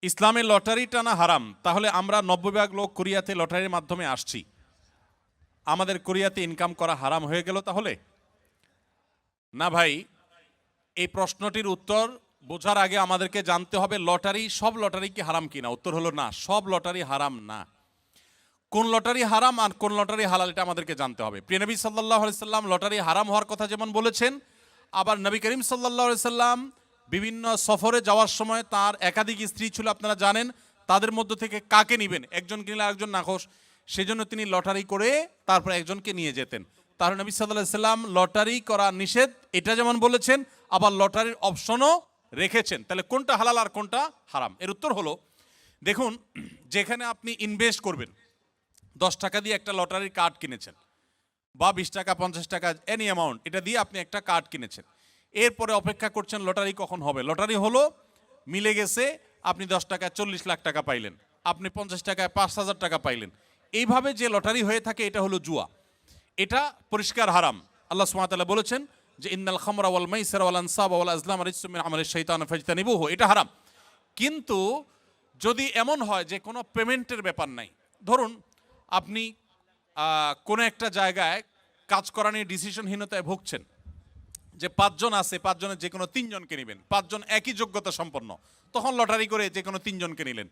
ইসলামে লটারি টানা হারাম, তাহলে আমরা 90% লোক কোরিয়াতে লটারির মাধ্যমে আসছি, আমাদের কোরিয়াতে ইনকাম করা হারাম হয়ে গেল তাহলে? না ভাই, এই প্রশ্নটির উত্তর বোঝার আগে আমাদেরকে জানতে হবে লটারি, সব লটারি কি হারাম কিনা। উত্তর হলো না, সব লটারি হারাম না। কোন লটারি হারাম আর কোন লটারি হালাল এটা আমাদেরকে জানতে হবে। প্রিয় নবী সাল্লাল্লাহু আলাইহি সাল্লাম লটারি হারাম হওয়ার কথা যেমন বলেছেন, আবার নবী করিম সাল্লাল্লাহু আলাইহি সাল্লাম বিভিন্ন সফরে যাওয়ার সময় তার একাধিক স্ত্রী ছিল, আপনারা জানেন। তাদের মধ্য থেকে কাকে নেবেন, একজনকে নিলে আরেকজন নাখোশ, সেজন্য তিনি লটারি করে তারপর একজনকে নিয়ে যেতেন। তাহলে নবী সাল্লাল্লাহু আলাইহি সাল্লাম লটারি করা নিষেধ এটা যেমন বলেছেন, আবার লটারির অপশনও রেখেছেন। তাহলে কোনটা হালাল আর কোনটা হারাম? এর উত্তর হলো, দেখুন, যেখানে আপনি ইনভেস্ট করবেন, 10 টাকা দিয়ে একটা লটারির কার্ড কিনেছেন, বা 20 টাকা 50 টাকা এনি অ্যামাউন্ট, এটা দিয়ে আপনি একটা কার্ড কিনেছেন, এরপরে অপেক্ষা করছেন লটারি কখন হবে। লটারি হলো, মিলে গেছে, আপনি 10 টাকায় 40 লাখ টাকা পাইলেন, আপনি 50 টাকায় 5,000 টাকা পাইলেন। এইভাবে যে লটারি হয়ে থাকে এটা হলো জুয়া, এটা পরিষ্কার হারাম। আল্লাহ সুবহানাহু ওয়া তাআলা বলেছেন যে ইন্নাল খামরা ওয়াল মাইসিরা ওয়াল আনসাবা ওয়াল আজলাম রিজসুম মিন আমালিশ শাইতান ফাজতানিবুহু, এটা হারাম। কিন্তু যদি এমন হয় যে কোনো পেমেন্টের ব্যাপার নাই, ধরুন আপনি কোনো একটা জায়গায় কাজ করা নিয়ে ডিসিশনহীনতায় ভুগছেন, যে 5 জন আছে, 5 জনের যে কোনো 3 জনকে নেবেন, 5 জন একই যোগ্যতা সম্পন্ন, তখন লটারি করে যে কোনো 3 জনকে নিলেন,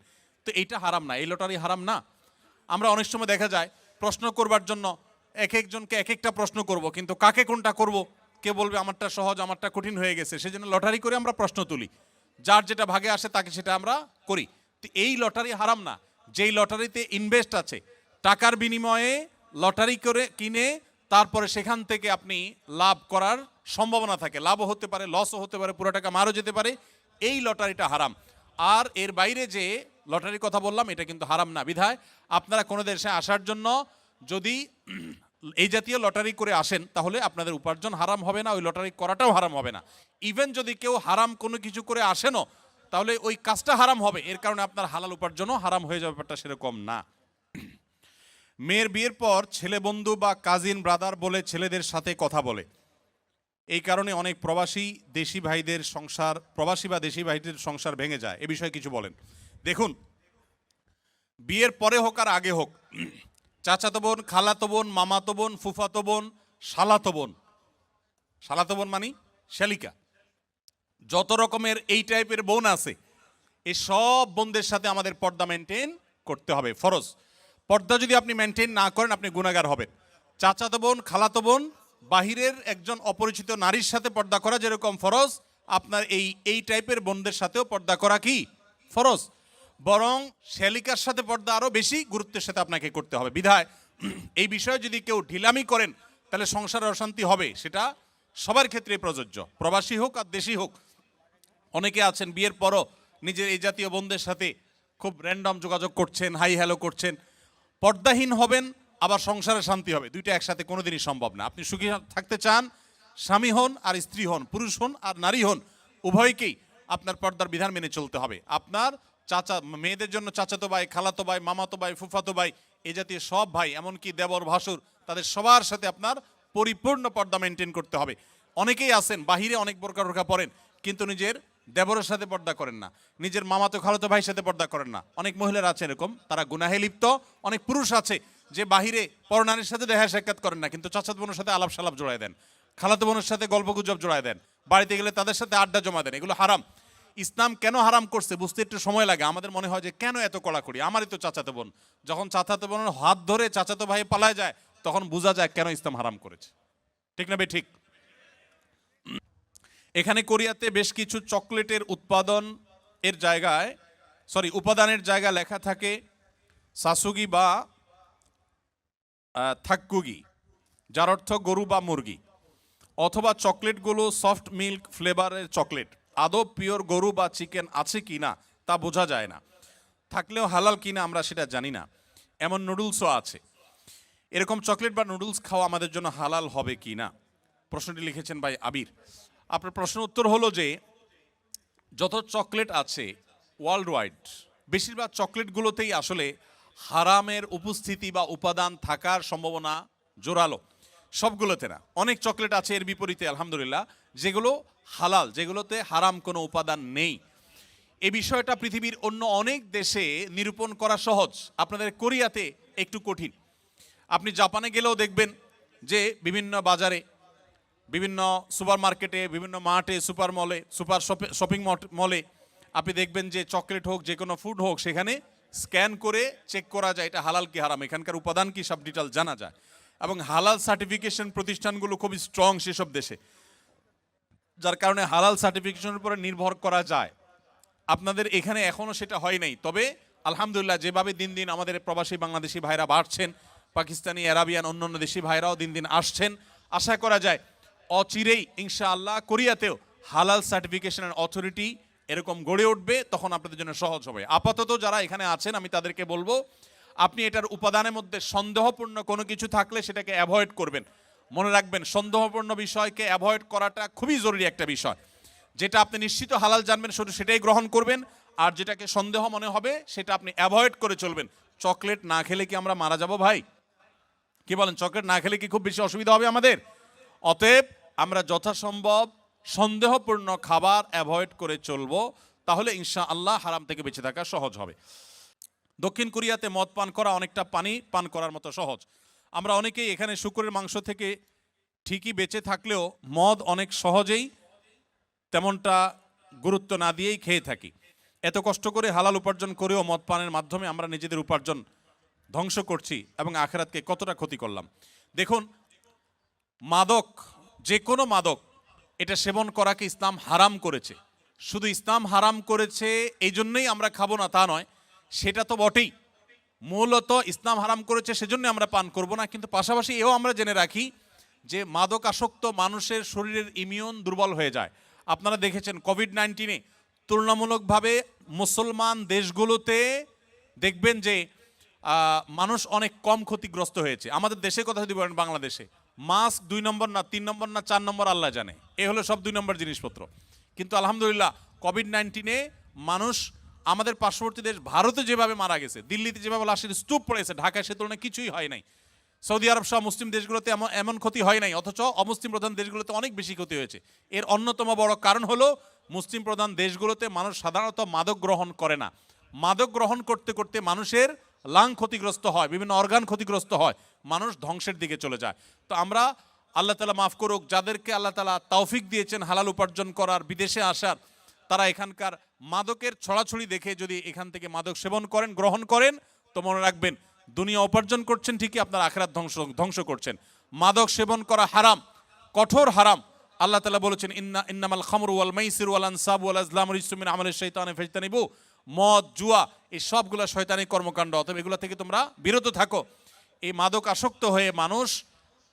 তো এইটা হারাম না, এই লটারি হারাম না। আমরা অনেক সময় দেখা যায় প্রশ্ন করবার জন্য এক একজনকে এক একটা প্রশ্ন করব, কিন্তু কাকে কোনটা করব, কে বলবে আমারটা সহজ আমারটা কঠিন হয়ে গেছে, সেজন্য লটারি করে আমরা প্রশ্ন তুলি, যার যেটা ভাগে আসে তাকে সেটা আমরা করি। তো এই লটারি হারাম না। যেই লটারিতে ইনভেস্ট আছে, টাকার বিনিময়ে লটারি করে কিনে তারপরে সেখান থেকে আপনি লাভ করার সম্ভাবনা থাকে, লাভও হতে পারে, লসও হতে পারে, পুরো টাকা মারও যেতে পারে, এই লটারিটা হারাম। আর এর বাইরে যে লটারির কথা বললাম এটা কিন্তু হারাম না। বিধায় আপনারা কোনো দেশে আসার জন্য যদি এই জাতীয় লটারি করে আসেন, তাহলে আপনাদের উপার্জন হারাম হবে না, ওই লটারি করাটাও হারাম হবে না। ইভেন যদি কেউ হারাম কোনো কিছু করে আসেনও, তাহলে ওই কাজটা হারাম হবে, এর কারণে আপনার হালাল উপার্জনও হারাম হয়ে যাবে, ব্যাপারটা সেরকম না। মেয়ের বিয়ের পর ছেলে বন্ধু বা কাজিন ব্রাদার বলে ছেলেদের সাথে কথা বলে, এই কারণে অনেক প্রবাসী দেশি ভাইদের সংসার, প্রবাসী বা দেশি ভাইদের সংসার ভেঙে যায়, এ বিষয়ে কিছু বলেন। দেখুন, বিয়ের পরে হোক আর আগে হোক, চাচাতো বোন, খালাতো বোন, মামাতো বোন, ফুফাতো বোন, শালাতো বোন, শালাতো বোন মানে শালিকা, যত রকমের এই টাইপের বোন আছে, এই সব বোনদের সাথে আমাদের পর্দা মেনটেন করতে হবে, ফরজ। পর্দা যদি আপনি মেনটেন না করেন আপনি গুনাহগার হবেন। চাচাতো বোন, খালাতো বোন, বাহিরের একজন অপরিচিত নারীর সাথে পর্দা করা যেরকম ফরজ, আপনার এই টাইপের বোনদের সাথেও পর্দা করা কি ফরজ। বরং শ্যালিকার সাথে পর্দা আরো বেশি গুরুত্বের সাথে আপনাকে করতে হবে। বিধায় এই বিষয়ে যদি কেউ ঢিলামি করেন তাহলে সংসারে অশান্তি হবে, সেটা সবার ক্ষেত্রে প্রযোজ্য, প্রবাসী হোক আর দেশি হোক। অনেকে আছেন বিয়ের পরও নিজের এই জাতীয় বোনদের সাথে খুব র্যান্ডম যোগাযোগ করছেন, হাই হ্যালো করছেন। পর্দাহীন হবেন, আবার সংসারে শান্তি হবে, দুইটা একসাথে কোনোদিনই সম্ভব না। আপনি সুখী থাকতে চান, স্বামী হন আর স্ত্রী হন, পুরুষ হন আর নারী হন, উভয়কেই আপনার পর্দার বিধান মেনে চলতে হবে। আপনার চাচা, মেয়েদের জন্য চাচাতো ভাই, খালাতো ভাই, মামাতো ভাই, ফুফাতো ভাই, এই জাতীয় সব ভাই, এমনকি দেবর ভাসুর, তাদের সবার সাথে আপনার পরিপূর্ণ পর্দা মেনটেন করতে হবে। অনেকেই আছেন বাহিরে অনেক বোরকা পরেন, কিন্তু নিজের দেবরের সাথে পর্দা করেন না, নিজের মামাতো খালাতো ভাইয়ের সাথে পর্দা করেন না। অনেক মহিলারা আছে এরকম, তারা গুনাহে লিপ্ত। অনেক পুরুষ আছে যে বাহিরে পরনারীর সাথে দেখা সাক্ষাৎ করেন না, কিন্তু চাচাতো বোনের সাথে আলাপ সালাপ জোড়ায় দেন, খালাতো বোনের সাথে গল্প গুজব জোড়ায় দেন, বাড়িতে গেলে তাদের সাথে আড্ডা জমা দেন। এগুলো হারাম। ইসলাম কেন হারাম করছে বুঝতে একটু সময় লাগে। আমাদের মনে হয় যে কেন এত কড়াকড়ি, আমারই তো চাচাতো বোন। যখন চাচাতো বোনের হাত ধরে চাচাতো ভাই পালায় যায়, তখন বোঝা যায় কেন ইসলাম হারাম করেছে। ঠিক না বে ঠিক? এখানে কোরিয়াতে বেশ কিছু চকলেটের উপাদানের জায়গায় লেখা থাকে সাসুগি বা থাক্কুগি, যার অর্থ গরু বা মুরগি, অথবা চকলেটগুলো সফট মিল্ক ফ্লেভারের চকলেট। আদৌ পিওর গরু বা চিকেন আছে কি না তা বোঝা যায় না, থাকলেও হালাল কিনা আমরা সেটা জানি না। এমন নুডলসও আছে। এরকম চকলেট বা নুডলস খাওয়া আমাদের জন্য হালাল হবে কি না? প্রশ্নটি লিখেছেন ভাই আবির। আপনার প্রশ্ন উত্তর হলো যে যত চকলেট আছে ওয়ার্ল্ড ওয়াইড, বেশিরভাগ চকলেটগুলোতেই আসলে হারামের উপস্থিতি বা উপাদান থাকার সম্ভাবনা জোরালো, সবগুলোতে না। অনেক চকলেট আছে এর বিপরীতে আলহামদুলিল্লাহ যেগুলো হালাল, যেগুলোতে হারাম কোনো উপাদান নেই। এই বিষয়টা পৃথিবীর অন্য অনেক দেশে নিরূপণ করা সহজ, আপনাদের কোরিয়াতে একটু কঠিন। আপনি জাপানে গেলেও দেখবেন যে বিভিন্ন বাজারে, বিভিন্ন সুপার মার্কেটে, বিভিন্ন মার্টে, সুপার মলে, সুপার শপিং মলে আপনি দেখবেন যে চকলেট হোক, যে কোনো ফুড হোক, সেখানে স্ক্যান করে চেক করা যায় এটা হালাল কি হারাম, এখানকার উপাদান কি, সব ডিটেল জানা যায়। এবং হালাল সার্টিফিকেশন প্রতিষ্ঠানগুলো খুবই স্ট্রং সেসব দেশে, যার কারণে হালাল সার্টিফিকেশনের উপরে নির্ভর করা যায়। আপনাদের এখানে এখনো সেটা হয় নাই, তবে আলহামদুলিল্লাহ যেভাবে দিন দিন আমাদের প্রবাসী বাংলাদেশি ভাইরা বাড়ছেন, পাকিস্তানি, আরাবিয়ান, অন্যান্য দেশি ভাইরাও দিন দিন আসছেন, আশা করা যায় অচিরেই ইনশাআল্লাহ কোরিয়াতেও হালাল সার্টিফিকেশনের অথরিটি এরকম গড়ে উঠবে, তখন আপনাদের জন্য সহজ হবে। আপাতত যারা এখানে আছেন আমি তাদেরকে বলবো, আপনি এটার উপাদানের মধ্যে সন্দেহপূর্ণ কোনো কিছু থাকলে সেটাকে অ্যাভয়েড করবেন। মনে রাখবেন, সন্দেহপূর্ণ বিষয়কে অ্যাভয়েড করাটা খুবই জরুরি একটা বিষয়। যেটা আপনি নিশ্চিত হালাল জানবেন শুধু সেটাই গ্রহণ করবেন, আর যেটাকে সন্দেহ মনে হবে সেটা আপনি অ্যাভয়েড করে চলবেন। চকলেট না খেলে কি আমরা মারা যাব ভাই? কি বলেন, চকলেট না খেলে কি খুব বেশি অসুবিধা হবে আমাদের? অতএব আমরা যথাসম্ভব সন্দেহপূর্ণ খাবার অ্যাভয়েড করে চলবো, তাহলে ইনশাআল্লাহ হারাম থেকে বেঁচে থাকা সহজ হবে। দক্ষিণ কোরিয়াতে মদ পান করা অনেকটা পানি পান করার মতো সহজ। আমরা অনেকেই এখানে শুকরের মাংস থেকে ঠিকই বেঁচে থাকলেও মদ অনেক সহজেই তেমনটা গুরুত্ব না দিয়েই খেয়ে থাকি। এত কষ্ট করে হালাল উপার্জন করেও মদ পানের মাধ্যমে আমরা নিজেদের উপার্জন ধ্বংস করছি এবং আখিরাতকে কতটা ক্ষতি করলাম। দেখুন, মাদক, যে কোনো মাদক, এটা সেবন করাকে ইসলাম হারাম করেছে। শুধু ইসলাম হারাম করেছে এই জন্যই আমরা খাবো না তা নয়, সেটা তো বটেই। মূলত ইসলাম হারাম করেছে সেজন্য আমরা পান করব না, কিন্তু পাশাপাশি এও আমরা জেনে রাখি যে মাদক আসক্ত মানুষের শরীরের ইমিউন দুর্বল হয়ে যায়। আপনারা দেখেছেন কোভিড-19-এ তুলনামূলকভাবে মুসলমান দেশগুলোতে দেখবেন যে মানুষ অনেক কম ক্ষতিগ্রস্ত হয়েছে। আমাদের দেশের কথা যদি বলেন, বাংলাদেশে মাস্ক 2 নম্বর না 3 নম্বর না 4 নম্বর আল্লাহ জানে, এ হলো সব 2 নম্বর জিনিসপত্র। কিন্তু আলহামদুলিল্লাহ কোভিড-19-এ মানুষ আমাদের পার্শ্ববর্তী দেশ ভারতে যেভাবে মারা গেছে, দিল্লিতে যেভাবে লাশের স্তূপ পড়েছে, ঢাকায় সে তুলনায় কিছুই হয় নাই। সৌদি আরব সহ মুসলিম দেশগুলোতে এমন ক্ষতি হয় নাই, অথচ অমুসলিম প্রধান দেশগুলোতে অনেক বেশি ক্ষতি হয়েছে। এর অন্যতম বড় কারণ হলো মুসলিম প্রধান দেশগুলোতে মানুষ সাধারণত মাদক গ্রহণ করে না। মাদক গ্রহণ করতে করতে মানুষের লাং ক্ষতিগ্রস্ত হয়, বিভিন্ন অর্গান ক্ষতিগ্রস্ত হয়, মানুষ ধ্বংসের দিকে চলে যায়। তো আমরা, আল্লাহ তাআলা মাফ করুক, যাদেরকে আল্লাহ তাআলা তৌফিক দিয়েছেন হালাল উপার্জন করার, বিদেশে আসার, তারা এখানকার মাদকের ছড়াছড়ি দেখে যদি এখান থেকে মাদক সেবন করেন, গ্রহণ করেন, তো মনে রাখবেন দুনিয়া উপার্জন করছেন ঠিকই, আপনার আখিরাত ধ্বংস করছেন। মাদক সেবন করা হারাম, কঠোর হারাম। আল্লাহ তাআলা বলেছেন, ইন্নামাল খামরু ওয়াল মাইসিরু ওয়াল আনসাবু ওয়াল আজলামু রিজসুম মিন আমালিশ শাইতানি ফাজতানিবু। মদ, জুয়া, এই সবগুলো শয়তানি কর্মকাণ্ড, অতএব এগুলো থেকে তোমরা বিরত থাকো। এই মাদক আসক্ত হয়ে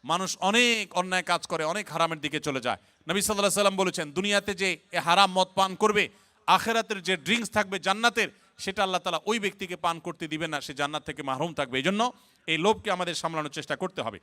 মানুষ অনেক অন্যায় কাজ করে, অনেক হারামের দিকে চলে যায়। নবী সাল্লাল্লাহু আলাইহি ওয়াসাল্লাম বলেছেন, দুনিয়াতে যে হারাম মদ পান করবে, আখিরাতের যে ড্রিঙ্কস থাকবে জান্নাতের, সেটা আল্লাহ তাআলা ওই ব্যক্তিকে পান করতে দিবেন না, সে জান্নাত থেকে মাহরুম থাকবে। এই জন্য এই লোভকে আমাদের সামলানোর চেষ্টা করতে হবে।